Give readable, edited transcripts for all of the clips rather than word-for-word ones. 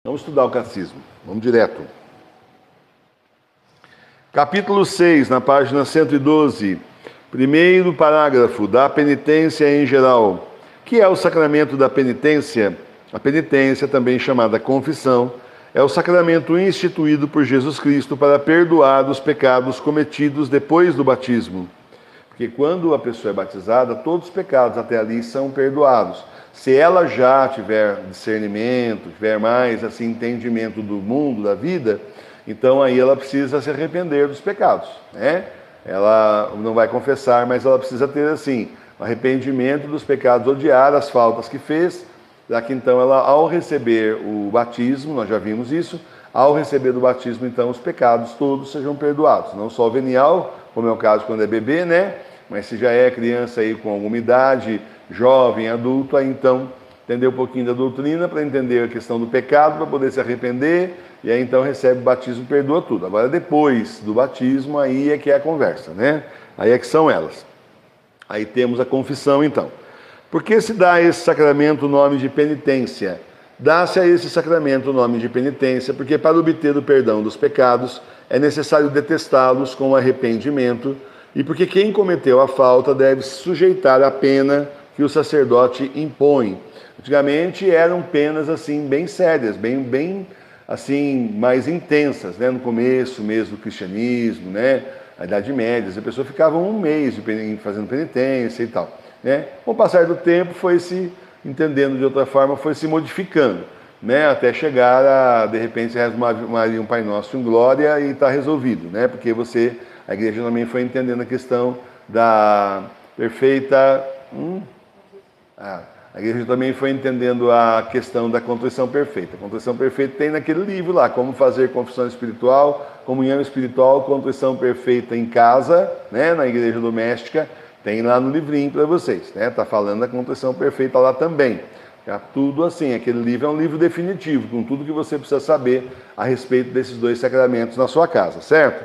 Vamos estudar o catecismo. Vamos direto. Capítulo 6, na página 112. Primeiro parágrafo, da penitência em geral. Que é o sacramento da penitência? A penitência, também chamada confissão, é o sacramento instituído por Jesus Cristo para perdoar os pecados cometidos depois do batismo. Porque quando a pessoa é batizada, todos os pecados até ali são perdoados. Se ela já tiver discernimento, tiver mais assim, entendimento do mundo, da vida, então aí ela precisa se arrepender dos pecados, né? Ela não vai confessar, mas ela precisa ter assim, arrependimento dos pecados, odiar as faltas que fez, já que então ela, ao receber o batismo, nós já vimos isso, ao receber do batismo, então os pecados todos sejam perdoados, não só o venial, como é o caso quando é bebê, né? Mas se já é criança aí com alguma idade, jovem, adulto, aí então entender um pouquinho da doutrina para entender a questão do pecado, para poder se arrepender, e aí então recebe o batismo e perdoa tudo. Agora depois do batismo, aí é que é a conversa, né? Aí é que são elas. Aí temos a confissão então. Por que se dá a esse sacramento o nome de penitência? Dá-se a esse sacramento o nome de penitência porque para obter o perdão dos pecados é necessário detestá-los com arrependimento e porque quem cometeu a falta deve se sujeitar à pena que o sacerdote impõe. Antigamente eram penas assim bem sérias, bem assim mais intensas, né? No começo mesmo do cristianismo, né? A Idade Média, a pessoa ficava um mês fazendo penitência e tal, né? Com o passar do tempo foi se entendendo de outra forma, foi se modificando, né? Até chegar a, de repente, reza uma Maria, um Pai Nosso em glória e está resolvido, né? Porque a igreja também foi entendendo a questão da perfeita... A igreja também foi entendendo a questão da contrição perfeita. A contrição perfeita tem naquele livro lá, como fazer confissão espiritual, comunhão espiritual, contrição perfeita em casa, né? Na igreja doméstica, tem lá no livrinho para vocês, né? Tá falando da contrição perfeita lá também. Tá tudo assim, aquele livro é um livro definitivo, com tudo que você precisa saber a respeito desses dois sacramentos na sua casa, certo?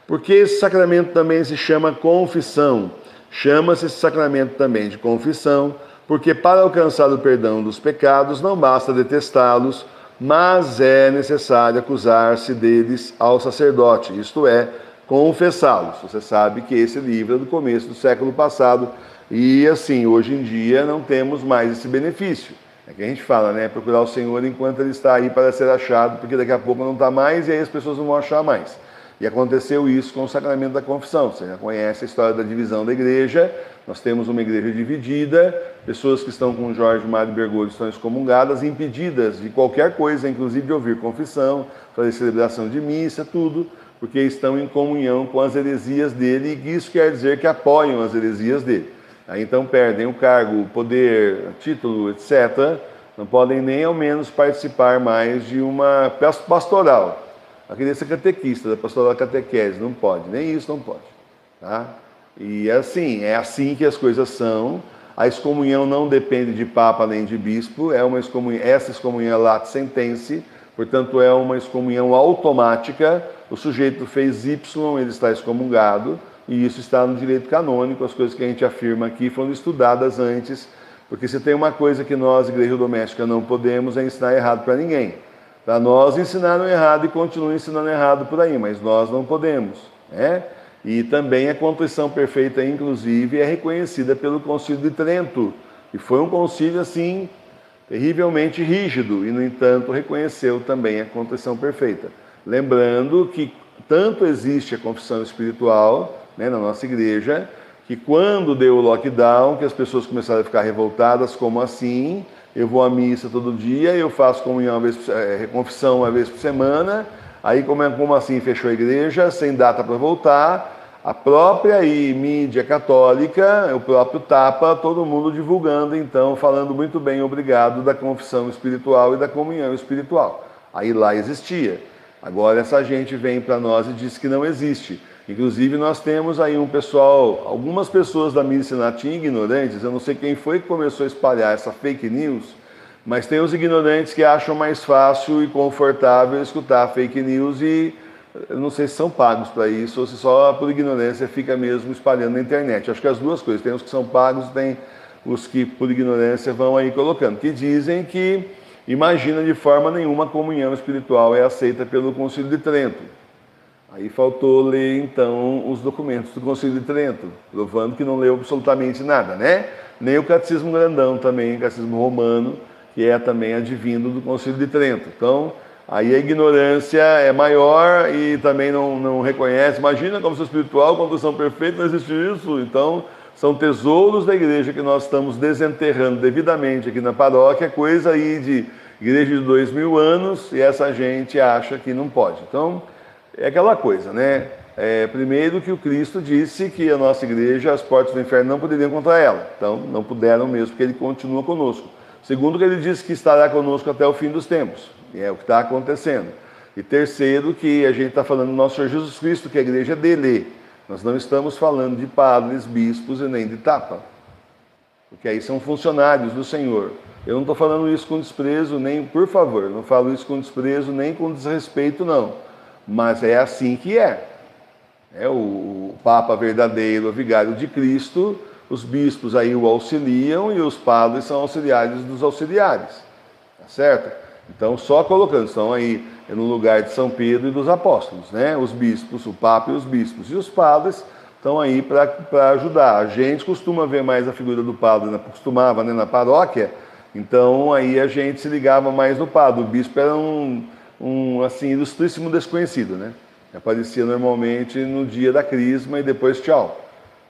Porque esse sacramento também se chama confissão. Chama-se esse sacramento também de confissão, porque para alcançar o perdão dos pecados não basta detestá-los, mas é necessário acusar-se deles ao sacerdote, isto é, confessá-los. Você sabe que esse livro é do começo do século passado e assim, hoje em dia não temos mais esse benefício. É que a gente fala, né, procurar o Senhor enquanto Ele está aí para ser achado, porque daqui a pouco não está mais e aí as pessoas não vão achar mais. E aconteceu isso com o sacramento da confissão. Você já conhece a história da divisão da igreja. Nós temos uma igreja dividida, pessoas que estão com Jorge Mário Bergoglio estão excomungadas, impedidas de qualquer coisa, inclusive de ouvir confissão, fazer celebração de missa, tudo, porque estão em comunhão com as heresias dele, e isso quer dizer que apoiam as heresias dele. Aí então perdem o cargo, o poder, título, etc. Não podem nem ao menos participar mais de uma pastoral. A criança catequista, da pastoral catequese, não pode, nem isso não pode. Tá? E é assim que as coisas são. A excomunhão não depende de papa nem de bispo, essa excomunhão é late sententia, portanto é uma excomunhão automática, o sujeito fez Y, ele está excomungado, e isso está no direito canônico, as coisas que a gente afirma aqui foram estudadas antes, porque se tem uma coisa que nós, igreja doméstica, não podemos é ensinar errado para ninguém. Para nós ensinaram errado e continuam ensinando errado por aí, mas nós não podemos, né? E também a contrição perfeita, inclusive, é reconhecida pelo Concílio de Trento, que foi um concílio, assim, terrivelmente rígido, e, no entanto, reconheceu também a contrição perfeita. Lembrando que tanto existe a confissão espiritual, né, na nossa igreja, que quando deu o lockdown, que as pessoas começaram a ficar revoltadas, como assim? Eu vou à missa todo dia, eu faço comunhão confissão uma vez por semana, aí como assim fechou a igreja, sem data para voltar, a própria mídia católica, o próprio Tapa, todo mundo divulgando, então, falando muito bem, obrigado, da confissão espiritual e da comunhão espiritual. Aí lá existia. Agora essa gente vem para nós e diz que não existe. Inclusive nós temos aí um pessoal, algumas pessoas da missa em latim ignorantes, eu não sei quem foi que começou a espalhar essa fake news, mas tem os ignorantes que acham mais fácil e confortável escutar fake news e eu não sei se são pagos para isso ou se só por ignorância fica mesmo espalhando na internet. Acho que as duas coisas, tem os que são pagos, tem os que por ignorância vão aí colocando, que dizem que imagina de forma nenhuma a comunhão espiritual é aceita pelo Concílio de Trento. Aí faltou ler, então, os documentos do Concílio de Trento, provando que não leu absolutamente nada, né? Nem o Catecismo Grandão também, o Catecismo Romano, que é também advindo do Concílio de Trento. Então, aí a ignorância é maior e também não reconhece. Imagina como sou espiritual, condução perfeita, não existe isso. Então, são tesouros da igreja que nós estamos desenterrando devidamente aqui na paróquia, coisa aí de igreja de 2000 anos, e essa gente acha que não pode. Então, é aquela coisa, né? Primeiro que o Cristo disse que a nossa igreja, as portas do inferno não poderiam contra ela. Então, não puderam mesmo, porque ele continua conosco. Segundo que ele disse que estará conosco até o fim dos tempos. E é o que está acontecendo. E terceiro que a gente está falando do nosso Senhor Jesus Cristo, que é a igreja dele. Nós não estamos falando de padres, bispos e nem de tapa. Porque aí são funcionários do Senhor. Eu não estou falando isso com desprezo, nem, por favor, não falo isso com desprezo, nem com desrespeito, não. Mas é assim que é. O Papa verdadeiro, o vigário de Cristo, os bispos aí o auxiliam e os padres são auxiliares dos auxiliares. Tá certo? Então, só colocando, estão aí no lugar de São Pedro e dos apóstolos, né? Os bispos, o Papa e os bispos. E os padres estão aí para ajudar. A gente costuma ver mais a figura do padre, costumava, né, na paróquia, então aí a gente se ligava mais no padre. O bispo era assim, ilustríssimo desconhecido, né? Aparecia normalmente no dia da crisma e depois tchau.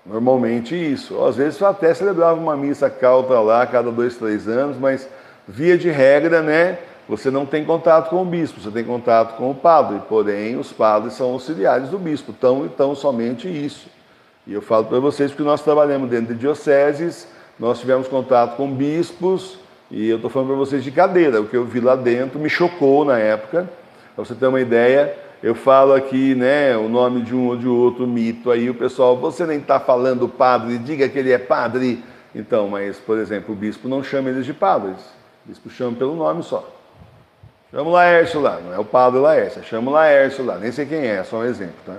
Normalmente isso. Às vezes até celebrava uma missa cauta lá a cada 2, 3 anos, mas via de regra, né? Você não tem contato com o bispo, você tem contato com o padre, porém os padres são auxiliares do bispo, então somente isso. E eu falo para vocês que nós trabalhamos dentro de dioceses, nós tivemos contato com bispos, e eu estou falando para vocês de cadeira, o que eu vi lá dentro me chocou na época. Para você ter uma ideia, eu falo aqui, né, o nome de um ou de outro mito, aí o pessoal, você nem está falando padre, diga que ele é padre. Então, mas, por exemplo, o bispo não chama eles de padres, o bispo chama pelo nome só. Chama o Laércio lá, não é o padre Laércio, chama o Laércio lá, nem sei quem é só um exemplo, tá?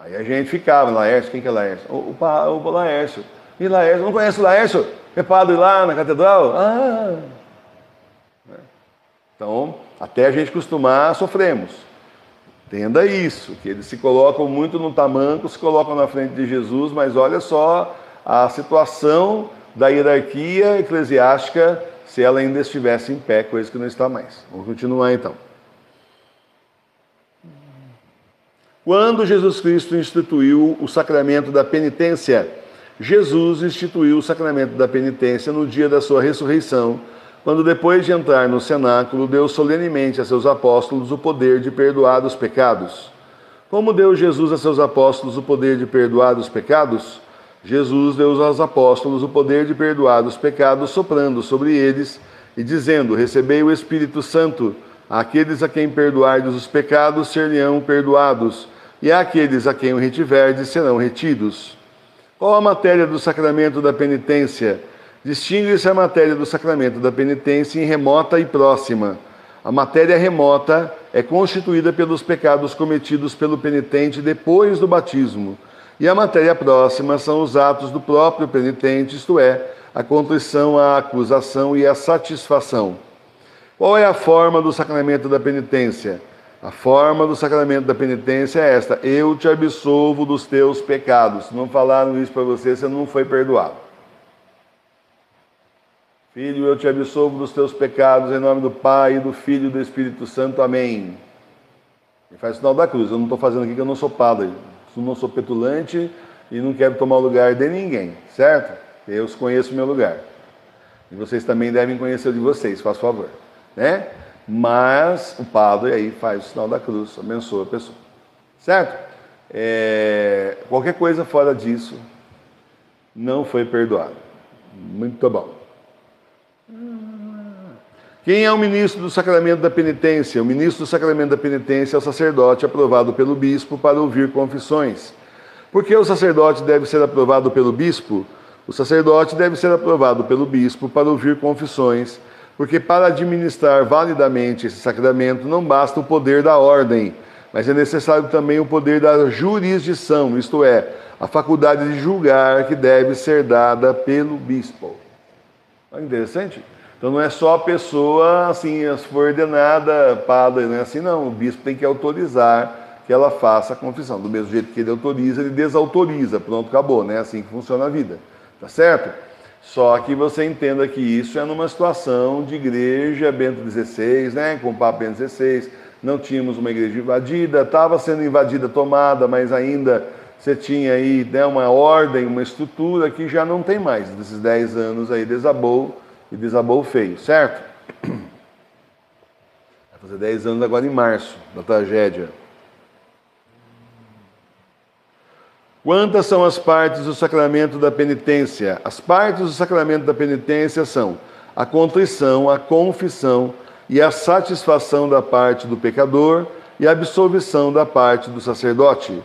Aí a gente ficava, Laércio, quem que é Laércio? O Laércio. E Laércio, não conhece o Laércio? É padre lá na catedral? Então, até a gente acostumar, sofremos. Entenda isso, que eles se colocam muito no tamanco, se colocam na frente de Jesus, mas olha só a situação da hierarquia eclesiástica se ela ainda estivesse em pé, coisa que não está mais. Vamos continuar então. Quando Jesus Cristo instituiu o sacramento da penitência, Jesus instituiu o sacramento da penitência no dia da sua ressurreição, quando depois de entrar no cenáculo, deu solenemente a seus apóstolos o poder de perdoar os pecados. Como deu Jesus a seus apóstolos o poder de perdoar os pecados? Jesus deu aos apóstolos o poder de perdoar os pecados, soprando sobre eles e dizendo: recebei o Espírito Santo, àqueles a quem perdoardes os pecados ser-lhe-ão perdoados, e àqueles a quem o retiverdes serão retidos. Qual a matéria do sacramento da penitência? Distingue-se a matéria do sacramento da penitência em remota e próxima. A matéria remota é constituída pelos pecados cometidos pelo penitente depois do batismo, e a matéria próxima são os atos do próprio penitente, isto é, a contrição, a acusação e a satisfação. Qual é a forma do sacramento da penitência? A forma do sacramento da penitência é esta: eu te absolvo dos teus pecados. Se não falaram isso para você, você não foi perdoado. Filho, eu te absolvo dos teus pecados, em nome do Pai, do Filho e do Espírito Santo. Amém. E faz o sinal da cruz. Eu não estou fazendo aqui que eu não sou padre. Eu não sou petulante e não quero tomar o lugar de ninguém, certo? Eu conheço o meu lugar. E vocês também devem conhecer o de vocês, faz favor, né? Mas o padre aí faz o sinal da cruz, abençoa a pessoa, certo? Qualquer coisa fora disso não foi perdoado. Muito bom. Quem é o ministro do sacramento da penitência? O ministro do sacramento da penitência é o sacerdote aprovado pelo bispo para ouvir confissões. Por que o sacerdote deve ser aprovado pelo bispo? O sacerdote deve ser aprovado pelo bispo para ouvir confissões, porque para administrar validamente esse sacramento não basta o poder da ordem, mas é necessário também o poder da jurisdição, isto é, a faculdade de julgar que deve ser dada pelo bispo. Olha, interessante. Então não é só a pessoa, assim, se for ordenada, padre, não é assim não. O bispo tem que autorizar que ela faça a confissão. Do mesmo jeito que ele autoriza, ele desautoriza. Pronto, acabou, né? É assim que funciona a vida. Tá certo? Só que você entenda que isso é numa situação de igreja Bento XVI, né? Com o Papa Bento XVI. Não tínhamos uma igreja invadida, estava sendo invadida, tomada, mas ainda você tinha aí, né, uma ordem, uma estrutura que já não tem mais. Desses 10 anos aí desabou, e desabou feio, certo? Vai fazer 10 anos agora em março, da tragédia. Quantas são as partes do sacramento da penitência? As partes do sacramento da penitência são a contrição, a confissão e a satisfação da parte do pecador e a absolvição da parte do sacerdote.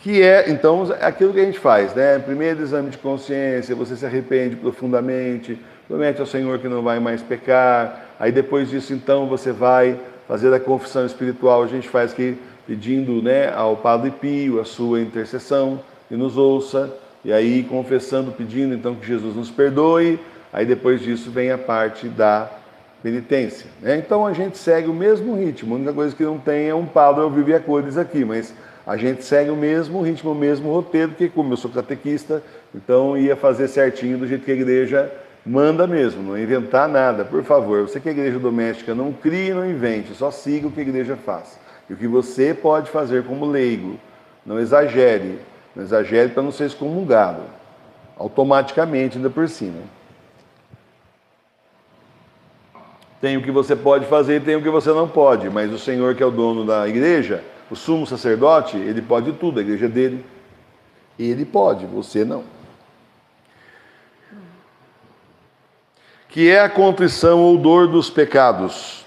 Que é, então, aquilo que a gente faz, né? Primeiro exame de consciência, você se arrepende profundamente, promete ao Senhor que não vai mais pecar, aí depois disso, então, você vai fazer a confissão espiritual, a gente faz aqui pedindo, né, ao Padre Pio a sua intercessão, que nos ouça, e aí confessando, pedindo, então, que Jesus nos perdoe, aí depois disso vem a parte da penitência, né? Então, a gente segue o mesmo ritmo, a única coisa que não tem é um padre ao vivo e a cores aqui, mas a gente segue o mesmo ritmo, o mesmo roteiro, que como eu sou catequista, então ia fazer certinho do jeito que a igreja manda mesmo, não inventar nada, por favor. Você que é igreja doméstica, não crie e não invente, só siga o que a igreja faz. E o que você pode fazer como leigo, não exagere para não ser excomungado, automaticamente ainda por cima. Tem o que você pode fazer e tem o que você não pode, mas o Senhor que é o dono da igreja, o sumo sacerdote, ele pode tudo, a igreja dele. Ele pode, você não. Que é a contrição ou dor dos pecados.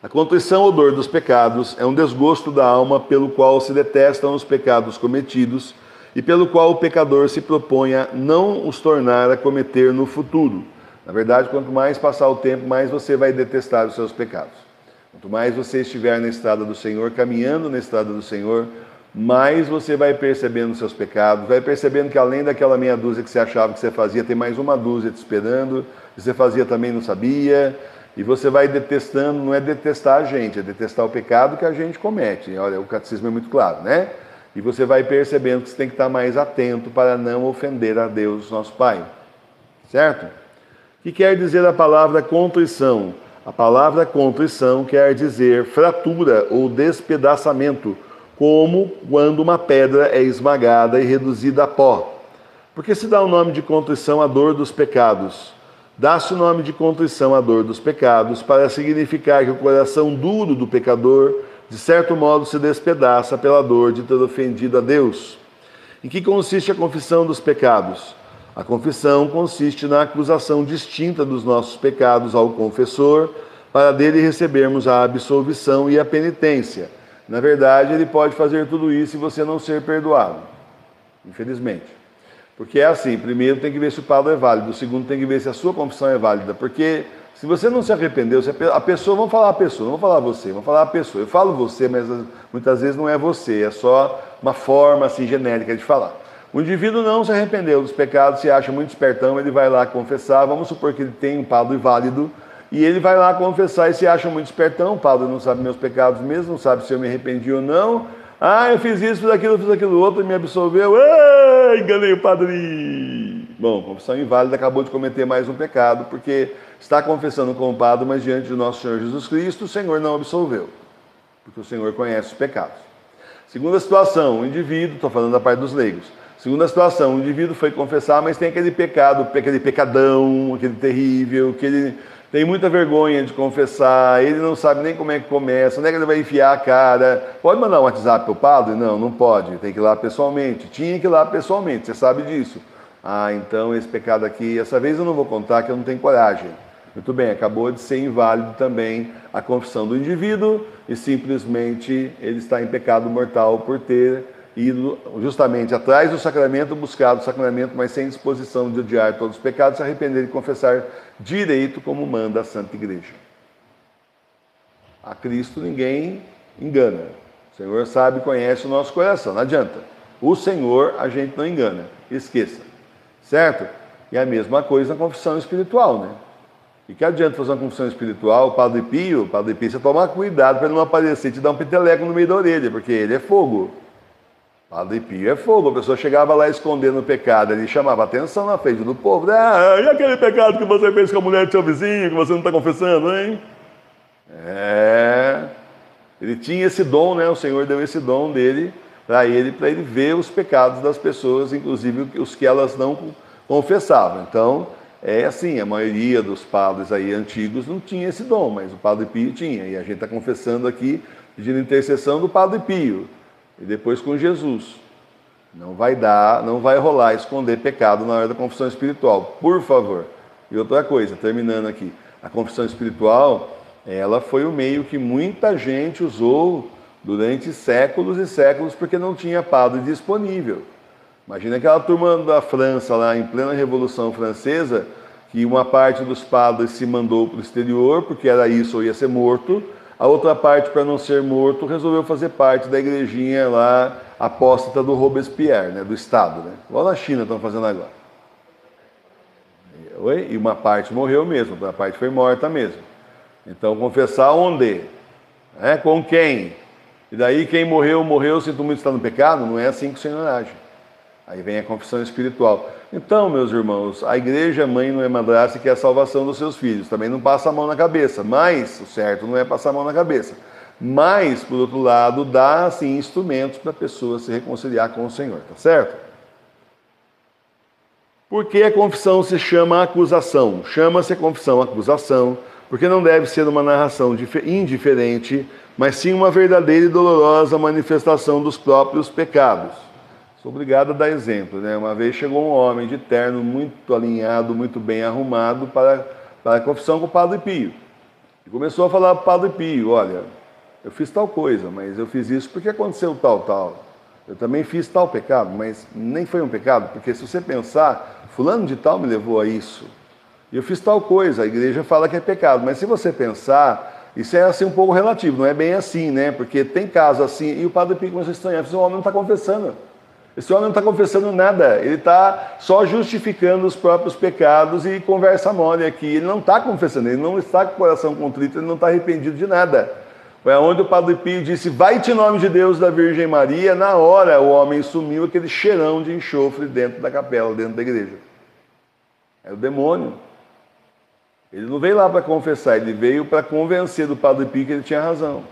A contrição ou dor dos pecados é um desgosto da alma pelo qual se detestam os pecados cometidos e pelo qual o pecador se propõe a não os tornar a cometer no futuro. Na verdade, quanto mais passar o tempo, mais você vai detestar os seus pecados. Quanto mais você estiver na estrada do Senhor, caminhando na estrada do Senhor, mais você vai percebendo os seus pecados, vai percebendo que além daquela meia dúzia que você achava que você fazia, tem mais uma dúzia te esperando, que você fazia também não sabia, e você vai detestando, não é detestar a gente, é detestar o pecado que a gente comete. Olha, o catecismo é muito claro, né? E você vai percebendo que você tem que estar mais atento para não ofender a Deus, nosso Pai. Certo? O que quer dizer a palavra contrição? A palavra contrição quer dizer fratura ou despedaçamento, como quando uma pedra é esmagada e reduzida a pó. Por que se dá o nome de contrição à dor dos pecados? Dá-se o nome de contrição à dor dos pecados para significar que o coração duro do pecador, de certo modo, se despedaça pela dor de ter ofendido a Deus. Em que consiste a confissão dos pecados? A confissão consiste na acusação distinta dos nossos pecados ao confessor, para dele recebermos a absolvição e a penitência. Na verdade, ele pode fazer tudo isso e você não ser perdoado, infelizmente. Porque é assim, primeiro tem que ver se o padre é válido, segundo tem que ver se a sua confissão é válida, porque se você não se arrependeu, se a pessoa, vamos falar a pessoa, não vamos falar você, vamos falar a pessoa. Eu falo você, mas muitas vezes não é você, é só uma forma assim genérica de falar. O indivíduo não se arrependeu dos pecados, se acha muito espertão, ele vai lá confessar, vamos supor que ele tem um padre válido, e ele vai lá confessar e se acha muito espertão, o padre não sabe meus pecados mesmo, não sabe se eu me arrependi ou não. Ah, eu fiz isso, fiz aquilo outro, e me absolveu. Ah, enganei o padre. Bom, confissão inválida, acabou de cometer mais um pecado, porque está confessando com o padre, mas diante do nosso Senhor Jesus Cristo, o Senhor não absolveu, porque o Senhor conhece os pecados. Segunda situação, o indivíduo, estou falando da parte dos leigos. Segunda situação, o indivíduo foi confessar, mas tem aquele pecado, aquele pecadão, aquele terrível, que ele tem muita vergonha de confessar, ele não sabe nem como é que começa, onde é que ele vai enfiar a cara. Pode mandar um WhatsApp para o padre? Não, não pode, tem que ir lá pessoalmente. Tinha que ir lá pessoalmente, você sabe disso. Ah, então esse pecado aqui, essa vez eu não vou contar que eu não tenho coragem. Muito bem, acabou de ser inválido também a confissão do indivíduo e simplesmente ele está em pecado mortal por ter ido justamente atrás do sacramento, buscado o sacramento, mas sem disposição de odiar todos os pecados, se arrepender e confessar direito, como manda a Santa Igreja. A Cristo ninguém engana. O Senhor sabe e conhece o nosso coração, não adianta. O Senhor a gente não engana, esqueça. Certo? E a mesma coisa na confissão espiritual, né? E que adianta fazer uma confissão espiritual, o Padre Pio, você toma cuidado para não aparecer e te dar um peteleco no meio da orelha, porque ele é fogo. Padre Pio é fogo, a pessoa chegava lá escondendo o pecado, ele chamava atenção na frente do povo. E aquele pecado que você fez com a mulher do seu vizinho, que você não está confessando, hein? Ele tinha esse dom, né? O Senhor deu esse dom dele para ele ver os pecados das pessoas, inclusive os que elas não confessavam. Então, é assim, a maioria dos padres aí antigos não tinha esse dom, mas o Padre Pio tinha. E a gente está confessando aqui, pedindo intercessão do Padre Pio. E depois com Jesus. Não vai rolar esconder pecado na hora da confissão espiritual, por favor. E outra coisa, terminando aqui, a confissão espiritual, ela foi o meio que muita gente usou durante séculos e séculos, porque não tinha padre disponível. Imagina aquela turma da França, lá em plena Revolução Francesa, que uma parte dos padres se mandou para o exterior, porque era isso ou ia ser morto. A outra parte, para não ser morto, resolveu fazer parte da igrejinha lá, apóstata do Robespierre, né, do Estado. Né? Igual na China estão fazendo agora. E uma parte morreu mesmo, outra parte foi morta mesmo. Então, confessar onde? Com quem? E daí quem morreu, sinto muito estar no pecado? Não é assim que o Senhor age. Aí vem a confissão espiritual. Então, meus irmãos, a igreja mãe não é madrasta que é a salvação dos seus filhos. Também não passa a mão na cabeça. Mas, o certo não é passar a mão na cabeça. Mas, por outro lado, dá, assim, instrumentos para a pessoa se reconciliar com o Senhor. Tá certo? Por que a confissão se chama acusação? Chama-se a confissão acusação, porque não deve ser uma narração indiferente, mas sim uma verdadeira e dolorosa manifestação dos próprios pecados. Sou obrigado a dar exemplo, né? Uma vez chegou um homem de terno, muito alinhado, muito bem arrumado, para a confissão com o Padre Pio. E começou a falar para o Padre Pio: olha, eu fiz tal coisa, mas eu fiz isso porque aconteceu tal. Eu também fiz tal pecado, mas nem foi um pecado, porque se você pensar, fulano de tal me levou a isso. E eu fiz tal coisa, a igreja fala que é pecado, mas se você pensar, isso é assim um pouco relativo, não é bem assim, né? Porque tem casos assim, e o Padre Pio começou a estranhar, esse homem não está confessando. Esse homem não está confessando nada, ele está só justificando os próprios pecados e conversa mole aqui. Ele não está confessando, ele não está com o coração contrito, ele não está arrependido de nada. Foi onde o Padre Pio disse: vai-te em nome de Deus da Virgem Maria. Na hora o homem sumiu, aquele cheirão de enxofre dentro da capela, dentro da igreja. É o demônio. Ele não veio lá para confessar, ele veio para convencer do Padre Pio que ele tinha razão.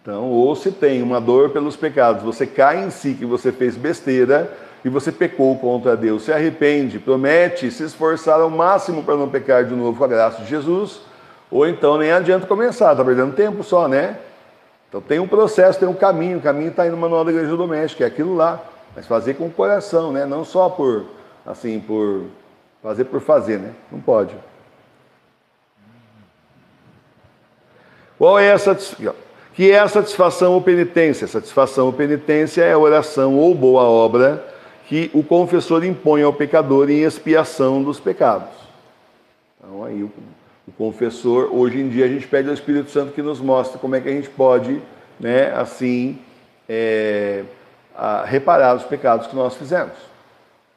Então, ou se tem uma dor pelos pecados, você cai em si que você fez besteira e você pecou contra Deus, se arrepende, promete se esforçar ao máximo para não pecar de novo com a graça de Jesus, ou então nem adianta começar, está perdendo tempo só, né? Então tem um processo, tem um caminho, o caminho está aí no manual da igreja doméstica, é aquilo lá, mas fazer com o coração, né? Não só por fazer, né? Não pode. Qual é a satisfação? Que é a satisfação ou penitência? Satisfação ou penitência é a oração ou boa obra que o confessor impõe ao pecador em expiação dos pecados. Então aí o confessor, hoje em dia a gente pede ao Espírito Santo que nos mostre como é que a gente pode, né, reparar os pecados que nós fizemos.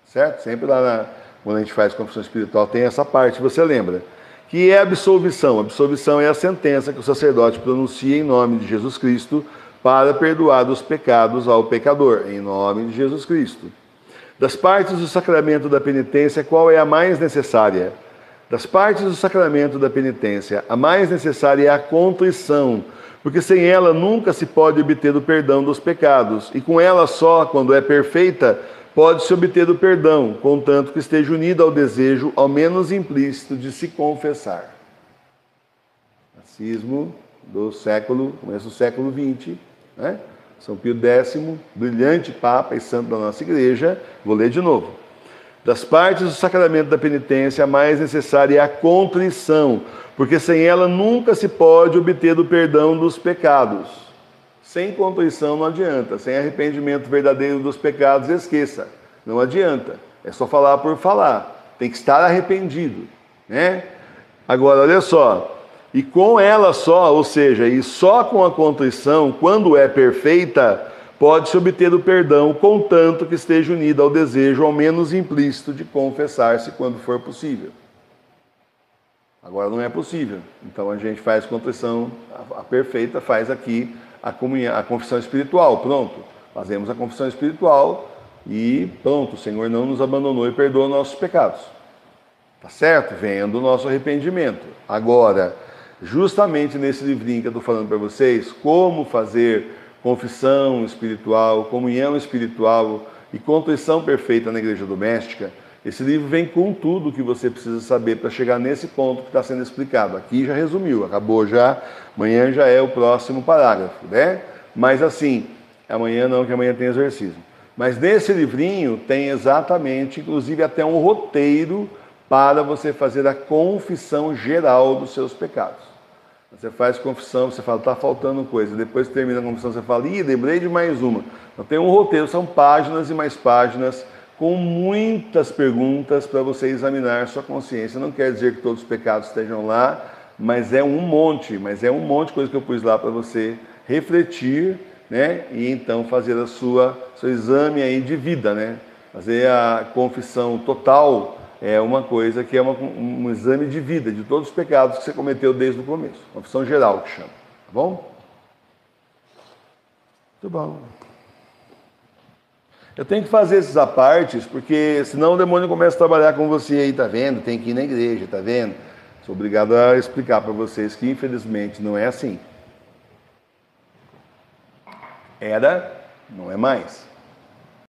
Certo? Sempre lá quando a gente faz confissão espiritual tem essa parte, você lembra? Que é a absolvição. A absolvição é a sentença que o sacerdote pronuncia em nome de Jesus Cristo para perdoar os pecados ao pecador, em nome de Jesus Cristo. Das partes do sacramento da penitência, qual é a mais necessária? Das partes do sacramento da penitência, a mais necessária é a contrição, porque sem ela nunca se pode obter o perdão dos pecados, e com ela só, quando é perfeita, pode-se obter o perdão, contanto que esteja unido ao desejo, ao menos implícito, de se confessar. Racismo começo do século XX, né? São Pio X, brilhante Papa e santo da nossa igreja, vou ler de novo. Das partes do sacramento da penitência, a mais necessária é a contrição, porque sem ela nunca se pode obter o perdão dos pecados. Sem contrição não adianta, sem arrependimento verdadeiro dos pecados, esqueça, não adianta, é só falar por falar, tem que estar arrependido, né? Agora, olha só, e com ela só, ou seja, e só com a contrição, quando é perfeita, pode-se obter o perdão, contanto que esteja unido ao desejo, ao menos implícito, de confessar-se quando for possível. Agora não é possível. Então a gente faz contrição, a perfeita faz aqui a comunhão, a confissão espiritual, pronto. Fazemos a confissão espiritual e pronto, o Senhor não nos abandonou e perdoa nossos pecados. Tá certo? Venha do nosso arrependimento. Agora, justamente nesse livrinho que eu estou falando para vocês, como fazer confissão espiritual, comunhão espiritual e contrição perfeita na igreja doméstica, esse livro vem com tudo que você precisa saber para chegar nesse ponto que está sendo explicado. Aqui já resumiu, acabou já, amanhã já é o próximo parágrafo, né? Mas assim, amanhã não, que amanhã tem exercício. Mas nesse livrinho tem exatamente, inclusive até um roteiro para você fazer a confissão geral dos seus pecados. Você faz confissão, você fala, está faltando coisa. Depois que termina a confissão, você fala, lembrei de mais uma. Então tem um roteiro, são páginas e mais páginas, com muitas perguntas para você examinar sua consciência. Não quer dizer que todos os pecados estejam lá, mas é um monte de coisa que eu pus lá para você refletir, né? E então fazer seu exame aí de vida, né? Fazer a confissão total é uma coisa que é um exame de vida, de todos os pecados que você cometeu desde o começo. Confissão geral que chama, tá bom? Muito bom. Eu tenho que fazer esses apartes, porque senão o demônio começa a trabalhar com você aí, tá vendo? Tem que ir na igreja, tá vendo? Sou obrigado a explicar para vocês que infelizmente não é assim. Era, não é mais.